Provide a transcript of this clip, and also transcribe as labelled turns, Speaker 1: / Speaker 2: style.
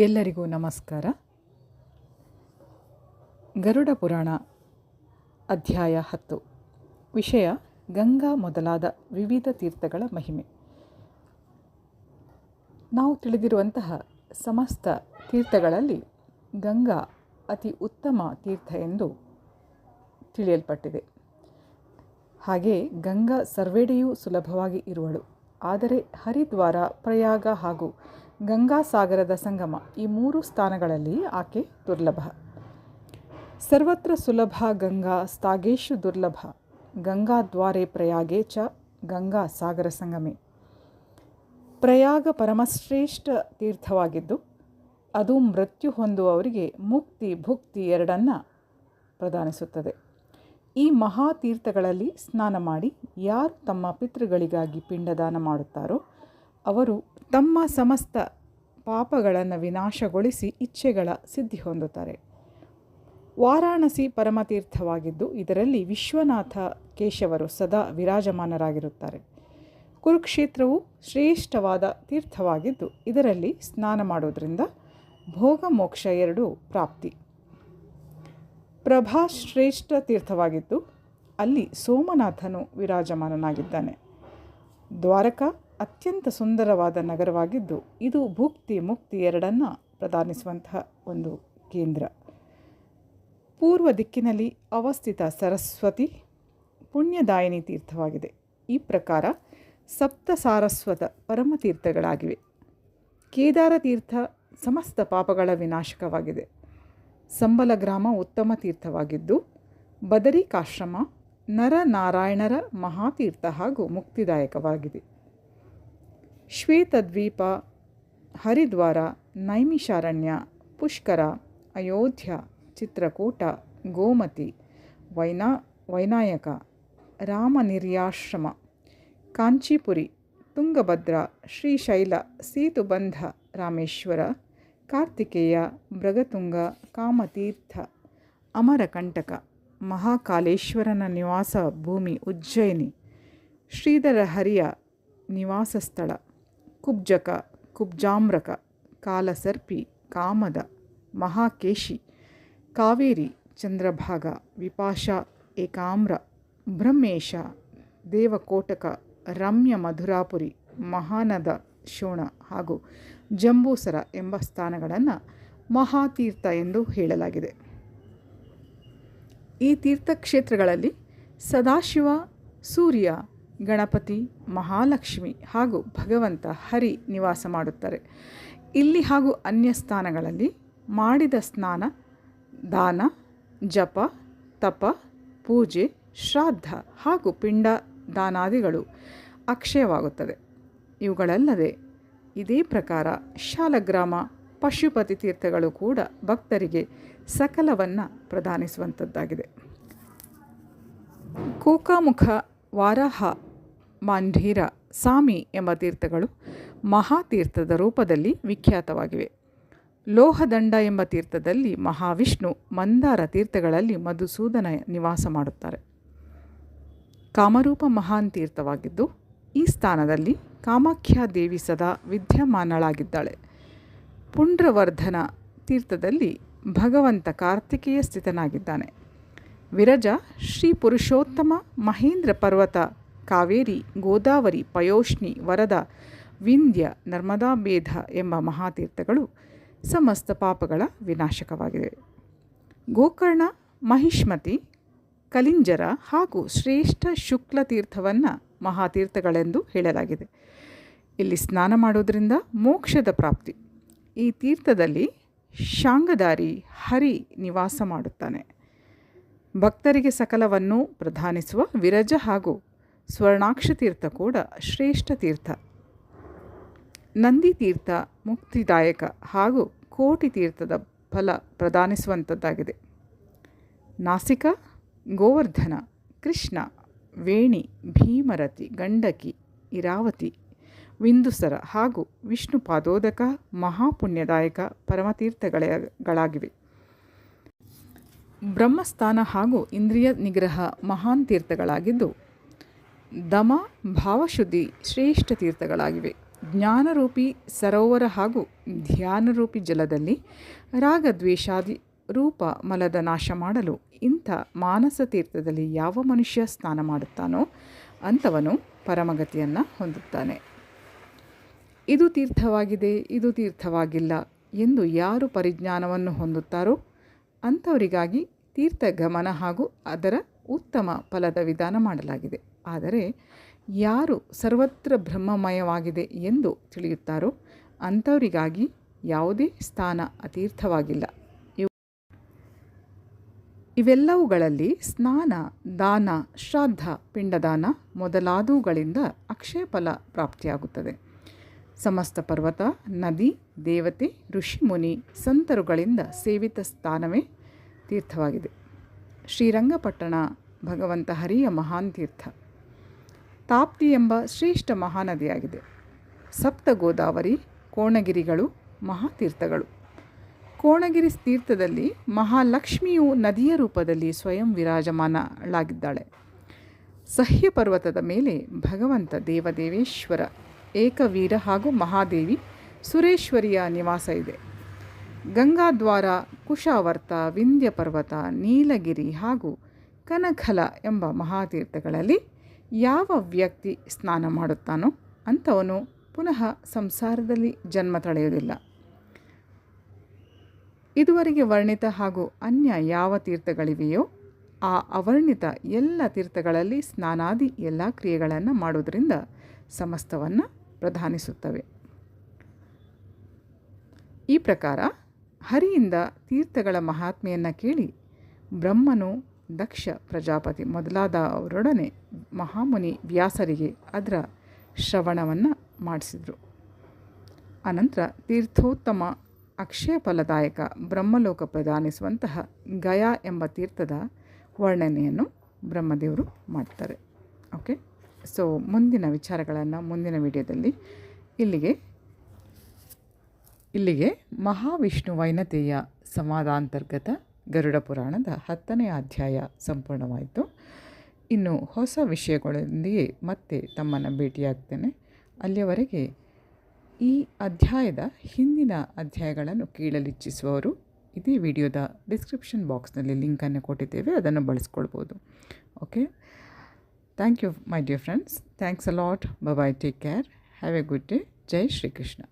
Speaker 1: ಎಲ್ಲರಿಗೂ ನಮಸ್ಕಾರ. ಗರುಡ ಪುರಾಣ ಅಧ್ಯಾಯ 10. ವಿಷಯ ಗಂಗಾ ಮೊದಲಾದ ವಿವಿಧ ತೀರ್ಥಗಳ ಮಹಿಮೆ. ನಾವು ತಿಳಿದಿರುವಂತಹ ಸಮಸ್ತ ತೀರ್ಥಗಳಲ್ಲಿ ಗಂಗಾ ಅತಿ ಉತ್ತಮ ತೀರ್ಥ ಎಂದು ತಿಳಿಯಲ್ಪಟ್ಟಿದೆ. ಹಾಗೆ ಗಂಗಾ ಸರ್ವೆಡೆಯೂ ಸುಲಭವಾಗಿ ಇರುವಳು. ಆದರೆ ಹರಿದ್ವಾರ, ಪ್ರಯಾಗ ಹಾಗೂ ಗಂಗಾಸಾಗರದ ಸಂಗಮ ಈ 3 ಸ್ಥಾನಗಳಲ್ಲಿ ಆಕೆ ದುರ್ಲಭ. ಸರ್ವತ್ರ ಸುಲಭ ಗಂಗಾ ಸ್ಥಾಗೇಶು ದುರ್ಲಭ, ಗಂಗಾದ್ವಾರೆ ಪ್ರಯಾಗೇ ಚ ಗಂಗಾ ಸಾಗರ ಸಂಗಮೆ. ಪ್ರಯಾಗ ಪರಮಶ್ರೇಷ್ಠ ತೀರ್ಥವಾಗಿದ್ದು ಅದು ಮೃತ್ಯು ಹೊಂದುವವರಿಗೆ ಮುಕ್ತಿ ಭುಕ್ತಿ ಎರಡನ್ನ ಪ್ರದಾನಿಸುತ್ತದೆ. ಈ ಮಹಾತೀರ್ಥಗಳಲ್ಲಿ ಸ್ನಾನ ಮಾಡಿ ಯಾರು ತಮ್ಮ ಪಿತೃಗಳಿಗಾಗಿ ಪಿಂಡದಾನ ಮಾಡುತ್ತಾರೋ ಅವರು ತಮ್ಮ ಸಮಸ್ತ ಪಾಪಗಳನ್ನು ವಿನಾಶಗೊಳಿಸಿ ಇಚ್ಛೆಗಳ ಸಿದ್ಧಿ ಹೊಂದುತ್ತಾರೆ. ವಾರಾಣಸಿ ಪರಮತೀರ್ಥವಾಗಿದ್ದು ಇದರಲ್ಲಿ ವಿಶ್ವನಾಥ ಕೇಶವರು ಸದಾ ವಿರಾಜಮಾನರಾಗಿರುತ್ತಾರೆ. ಕುರುಕ್ಷೇತ್ರವು ಶ್ರೇಷ್ಠವಾದ ತೀರ್ಥವಾಗಿದ್ದು ಇದರಲ್ಲಿ ಸ್ನಾನ ಮಾಡುವುದರಿಂದ ಭೋಗ ಮೋಕ್ಷ ಎರಡೂ ಪ್ರಾಪ್ತಿ. ಪ್ರಭಾ ಶ್ರೇಷ್ಠ ತೀರ್ಥವಾಗಿದ್ದು ಅಲ್ಲಿ ಸೋಮನಾಥನು ವಿರಾಜಮಾನನಾಗಿದ್ದಾನೆ. ದ್ವಾರಕಾ ಅತ್ಯಂತ ಸುಂದರವಾದ ನಗರವಾಗಿದ್ದು ಇದು ಭುಕ್ತಿ ಮುಕ್ತಿ ಎರಡನ್ನು ಪ್ರದಾನಿಸುವಂತಹ ಒಂದು ಕೇಂದ್ರ. ಪೂರ್ವ ದಿಕ್ಕಿನಲ್ಲಿ ಅವಸ್ಥಿತ ಸರಸ್ವತಿ ಪುಣ್ಯದಾಯಿನಿ ತೀರ್ಥವಾಗಿದೆ. ಈ ಪ್ರಕಾರ ಸಪ್ತ ಸಾರಸ್ವತ ಪರಮತೀರ್ಥಗಳಾಗಿವೆ. ಕೇದಾರ ತೀರ್ಥ ಸಮಸ್ತ ಪಾಪಗಳ ವಿನಾಶಕವಾಗಿದೆ. ಸಂಬಲ ಗ್ರಾಮ ಉತ್ತಮ ತೀರ್ಥವಾಗಿದ್ದು ಬದರಿಕಾಶ್ರಮ ನರನಾರಾಯಣರ ಮಹಾತೀರ್ಥ ಹಾಗೂ ಮುಕ್ತಿದಾಯಕವಾಗಿದೆ. ಶ್ವೇತದ್ವೀಪ, ಹರಿದ್ವಾರ, ನೈಮಿಷಾರಣ್ಯ, ಪುಷ್ಕರ, ಅಯೋಧ್ಯ, ಚಿತ್ರಕೂಟ, ಗೋಮತಿ, ವೈನಾಯಕ, ರಾಮನಿರ್ಯಾಶ್ರಮ, ಕಾಂಚೀಪುರಿ, ತುಂಗಭದ್ರ, ಶ್ರೀಶೈಲ, ಸೇತುಬಂಧ, ರಾಮೇಶ್ವರ, ಕಾರ್ತಿಕೇಯ, ಮೃಗತುಂಗ, ಕಾಮತೀರ್ಥ, ಅಮರಕಂಟಕ, ಮಹಾಕಾಲೇಶ್ವರನ ನಿವಾಸ ಭೂಮಿ ಉಜ್ಜಯಿನಿ, ಶ್ರೀಧರ ಹರಿಯ ನಿವಾಸ ಸ್ಥಳ ಕುಬ್ಜಕ, ಕುಬ್ಜಾಮ್ರಕ, ಕಾಲಸರ್ಪಿ, ಕಾಮದ, ಮಹಾಕೇಶಿ, ಕಾವೇರಿ, ಚಂದ್ರಭಾಗ, ವಿಪಾಶ, ಏಕಾಮ್ರ, ಬ್ರಹ್ಮೇಶ, ದೇವಕೋಟಕ, ರಮ್ಯ, ಮಧುರಾಪುರಿ, ಮಹಾನದ, ಶೋಣ ಹಾಗೂ ಜಂಬೂಸರ ಎಂಬ ಸ್ಥಾನಗಳನ್ನು ಮಹಾತೀರ್ಥ ಎಂದು ಹೇಳಲಾಗಿದೆ. ಈ ತೀರ್ಥಕ್ಷೇತ್ರಗಳಲ್ಲಿ ಸದಾಶಿವ, ಸೂರ್ಯ, ಗಣಪತಿ, ಮಹಾಲಕ್ಷ್ಮಿ ಹಾಗೂ ಭಗವಂತ ಹರಿ ನಿವಾಸ ಮಾಡುತ್ತಾರೆ. ಇಲ್ಲಿ ಹಾಗೂ ಅನ್ಯ ಸ್ಥಾನಗಳಲ್ಲಿ ಮಾಡಿದ ಸ್ನಾನ, ದಾನ, ಜಪ, ತಪ, ಪೂಜೆ, ಶ್ರಾದ್ದ ಹಾಗೂ ಪಿಂಡ ದಾನಾದಿಗಳು ಅಕ್ಷಯವಾಗುತ್ತದೆ. ಇವುಗಳಲ್ಲದೆ ಇದೇ ಪ್ರಕಾರ ಶಾಲಗ್ರಾಮ, ಪಶುಪತಿ ತೀರ್ಥಗಳು ಕೂಡ ಭಕ್ತರಿಗೆ ಸಕಲವನ್ನು ಪ್ರದಾನಿಸುವಂಥದ್ದಾಗಿದೆ. ಕೋಕಾಮುಖ, ವಾರಾಹ, ಮಾಂಢೀರ, ಸಾಮಿ ಎಂಬ ತೀರ್ಥಗಳು ಮಹಾತೀರ್ಥದ ರೂಪದಲ್ಲಿ ವಿಖ್ಯಾತವಾಗಿವೆ. ಲೋಹದಂಡ ಎಂಬ ತೀರ್ಥದಲ್ಲಿ ಮಹಾವಿಷ್ಣು, ಮಂದಾರ ತೀರ್ಥಗಳಲ್ಲಿ ಮಧುಸೂದನ ನಿವಾಸ ಮಾಡುತ್ತಾರೆ. ಕಾಮರೂಪ ಮಹಾನ್ ತೀರ್ಥವಾಗಿದ್ದು ಈ ಸ್ಥಾನದಲ್ಲಿ ಕಾಮಾಖ್ಯಾ ದೇವಿ ಸದಾ ವಿದ್ಯಮಾನಳಾಗಿದ್ದಾಳೆ. ಪುಂಡ್ರವರ್ಧನ ತೀರ್ಥದಲ್ಲಿ ಭಗವಂತ ಕಾರ್ತಿಕೇಯ ಸ್ಥಿತನಾಗಿದ್ದಾನೆ. ವಿರಜ, ಶ್ರೀ ಪುರುಷೋತ್ತಮ, ಮಹೇಂದ್ರ ಪರ್ವತ, ಕಾವೇರಿ, ಗೋದಾವರಿ, ಪಯೋಷ್ಣಿ, ವರದ, ವಿಂಧ್ಯ, ನರ್ಮದಾ ಬೇಧ ಎಂಬ ಮಹಾತೀರ್ಥಗಳು ಸಮಸ್ತ ಪಾಪಗಳ ವಿನಾಶಕವಾಗಿವೆ. ಗೋಕರ್ಣ, ಮಹಿಷ್ಮತಿ, ಕಲಿಂಜರ ಹಾಗೂ ಶ್ರೇಷ್ಠ ಶುಕ್ಲ ತೀರ್ಥವನ್ನು ಮಹಾತೀರ್ಥಗಳೆಂದು ಹೇಳಲಾಗಿದೆ. ಇಲ್ಲಿ ಸ್ನಾನ ಮಾಡುವುದರಿಂದ ಮೋಕ್ಷದ ಪ್ರಾಪ್ತಿ. ಈ ತೀರ್ಥದಲ್ಲಿ ಶಾಂಗಧಾರಿ ಹರಿ ನಿವಾಸ ಮಾಡುತ್ತಾನೆ. ಭಕ್ತರಿಗೆ ಸಕಲವನ್ನು ಪ್ರದಾನಿಸುವ ವಿರಜ ಹಾಗೂ ಸ್ವರ್ಣಾಕ್ಷ ತೀರ್ಥ ಕೂಡ ಶ್ರೇಷ್ಠ ತೀರ್ಥ. ನಂದಿ ತೀರ್ಥ ಮುಕ್ತಿದಾಯಕ ಹಾಗೂ ಕೋಟಿ ತೀರ್ಥದ ಫಲ ಪ್ರದಾನಿಸುವಂಥದ್ದಾಗಿದೆ. ನಾಸಿಕ, ಗೋವರ್ಧನ, ಕೃಷ್ಣ, ವೇಣಿ, ಭೀಮರತಿ, ಗಂಡಕಿ, ಇರಾವತಿ, ವಿಂದುಸರ ಹಾಗೂ ವಿಷ್ಣು ಪಾದೋದಕ ಮಹಾಪುಣ್ಯದಾಯಕ ಪರಮತೀರ್ಥಗಳಾಗಿವೆ. ಬ್ರಹ್ಮಸ್ಥಾನ ಹಾಗೂ ಇಂದ್ರಿಯ ನಿಗ್ರಹ ಮಹಾನ್ ತೀರ್ಥಗಳಾಗಿದ್ದು ದಮ, ಭಾವಶುದ್ಧಿ ಶ್ರೇಷ್ಠ ತೀರ್ಥಗಳಾಗಿವೆ. ಜ್ಞಾನರೂಪಿ ಸರೋವರ ಹಾಗೂ ಧ್ಯಾನರೂಪಿ ಜಲದಲ್ಲಿ ರಾಗದ್ವೇಷಾದಿ ರೂಪ ಮಲದ ನಾಶ ಮಾಡಲು ಇಂಥ ಮಾನಸ ತೀರ್ಥದಲ್ಲಿ ಯಾವ ಮನುಷ್ಯ ಸ್ನಾನ ಮಾಡುತ್ತಾನೋ ಅಂಥವನು ಪರಮಗತಿಯನ್ನು ಹೊಂದುತ್ತಾನೆ. ಇದು ತೀರ್ಥವಾಗಿದೆ, ಇದು ತೀರ್ಥವಾಗಿಲ್ಲ ಎಂದು ಯಾರು ಪರಿಜ್ಞಾನವನ್ನು ಹೊಂದುತ್ತಾರೋ ಅಂಥವರಿಗಾಗಿ ತೀರ್ಥಗಮನ ಹಾಗೂ ಅದರ ಉತ್ತಮ ಫಲದ ವಿಧಾನ ಮಾಡಲಾಗಿದೆ. ಆದರೆ ಯಾರು ಸರ್ವತ್ರ ಬ್ರಹ್ಮಮಯವಾಗಿದೆ ಎಂದು ತಿಳಿಯುತ್ತಾರೋ ಅಂಥವರಿಗಾಗಿ ಯಾವುದೇ ಸ್ಥಾನ ಅತೀರ್ಥವಾಗಿಲ್ಲ. ಇವೆಲ್ಲವುಗಳಲ್ಲಿ ಸ್ನಾನ, ದಾನ, ಶ್ರಾದ್ದ, ಪಿಂಡದಾನ ಮೊದಲಾದವುಗಳಿಂದ ಅಕ್ಷಯ ಫಲ ಪ್ರಾಪ್ತಿಯಾಗುತ್ತದೆ. ಸಮಸ್ತ ಪರ್ವತ, ನದಿ, ದೇವತೆ, ಋಷಿಮುನಿ, ಸಂತರುಗಳಿಂದ ಸೇವಿತ ಸ್ಥಾನವೇ ತೀರ್ಥವಾಗಿದೆ. ಶ್ರೀರಂಗಪಟ್ಟಣ ಭಗವಂತ ಹರಿಯ ಮಹಾನ್ ತೀರ್ಥ. ತಾಪ್ತಿ ಎಂಬ ಶ್ರೇಷ್ಠ ಮಹಾನದಿಯಾಗಿದೆ. ಸಪ್ತ ಗೋದಾವರಿ, ಕೋಣಗಿರಿಗಳು ಮಹಾತೀರ್ಥಗಳು. ಕೋಣಗಿರಿ ತೀರ್ಥದಲ್ಲಿ ಮಹಾಲಕ್ಷ್ಮಿಯು ನದಿಯ ರೂಪದಲ್ಲಿ ಸ್ವಯಂ ವಿರಾಜಮಾನಳಾಗಿದ್ದಾಳೆ. ಸಹ್ಯ ಪರ್ವತದ ಮೇಲೆ ಭಗವಂತ ದೇವದೇವೇಶ್ವರ, ಏಕವೀರ ಹಾಗೂ ಮಹಾದೇವಿ ಸುರೇಶ್ವರಿಯ ನಿವಾಸ ಇದೆ. ಗಂಗಾದ್ವಾರ, ಕುಶಾವರ್ತ, ವಿಂಧ್ಯ ಪರ್ವತ, ನೀಲಗಿರಿ ಹಾಗೂ ಕನಖಲ ಎಂಬ ಮಹಾತೀರ್ಥಗಳಲ್ಲಿ ಯಾವ ವ್ಯಕ್ತಿ ಸ್ನಾನ ಮಾಡುತ್ತಾನೋ ಅಂಥವನು ಪುನಃ ಸಂಸಾರದಲ್ಲಿ ಜನ್ಮ ತಳೆಯುವುದಿಲ್ಲ. ಇದುವರೆಗೆ ವರ್ಣಿತ ಹಾಗೂ ಅನ್ಯ ಯಾವ ತೀರ್ಥಗಳಿವೆಯೋ ಆ ಅವರ್ಣಿತ ಎಲ್ಲ ತೀರ್ಥಗಳಲ್ಲಿ ಸ್ನಾನಾದಿ ಎಲ್ಲ ಕ್ರಿಯೆಗಳನ್ನು ಮಾಡುವುದರಿಂದ ಸಮಸ್ತವನ್ನು ಪ್ರಧಾನಿಸುತ್ತವೆ. ಈ ಪ್ರಕಾರ ಹರಿಯಿಂದ ತೀರ್ಥಗಳ ಮಹಾತ್ಮೆಯನ್ನು ಕೇಳಿ ಬ್ರಹ್ಮನು, ದಕ್ಷ ಪ್ರಜಾಪತಿ ಮೊದಲಾದವರೊಡನೆ ಮಹಾಮುನಿ ವ್ಯಾಸರಿಗೆ ಅದರ ಶ್ರವಣವನ್ನು ಮಾಡಿಸಿದರು. ಅನಂತರ ತೀರ್ಥೋತ್ತಮ ಅಕ್ಷಯ ಫಲದಾಯಕ ಬ್ರಹ್ಮಲೋಕ ಪ್ರದಾನಿಸುವಂತಹ ಗಯಾ ಎಂಬ ತೀರ್ಥದ ವರ್ಣನೆಯನ್ನು ಬ್ರಹ್ಮದೇವರು ಮಾಡ್ತಾರೆ. ಓಕೆ, ಸೊ ಮುಂದಿನ ವಿಚಾರಗಳನ್ನು ಮುಂದಿನ ವಿಡಿಯೋದಲ್ಲಿ ಇಲ್ಲಿಗೆ ಮಹಾವಿಷ್ಣು ವೈನತೆಯ ಸಂವಾದಾಂತರ್ಗತ ಗರುಡ ಪುರಾಣದ 10ನೇ ಅಧ್ಯಾಯ ಸಂಪೂರ್ಣವಾಯಿತು. ಇನ್ನು ಹೊಸ ವಿಷಯಗಳೊಂದಿಗೆ ಮತ್ತೆ ತಮ್ಮನ್ನು ಭೇಟಿಯಾಗ್ತೇನೆ. ಅಲ್ಲಿಯವರೆಗೆ ಈ ಅಧ್ಯಾಯದ ಹಿಂದಿನ ಅಧ್ಯಾಯಗಳನ್ನು ಕೇಳಲಿಚ್ಛಿಸುವವರು ಇದೇ ವಿಡಿಯೋದ ಡಿಸ್ಕ್ರಿಪ್ಷನ್ ಬಾಕ್ಸ್ನಲ್ಲಿ ಲಿಂಕನ್ನು ಕೊಟ್ಟಿದ್ದೇವೆ, ಅದನ್ನು ಬಳಸ್ಕೊಳ್ಬೋದು. Okay, thank you my dear friends. Thanks a lot. Bye bye, take care, have a good day. ಜೈ ಶ್ರೀಕೃಷ್ಣ.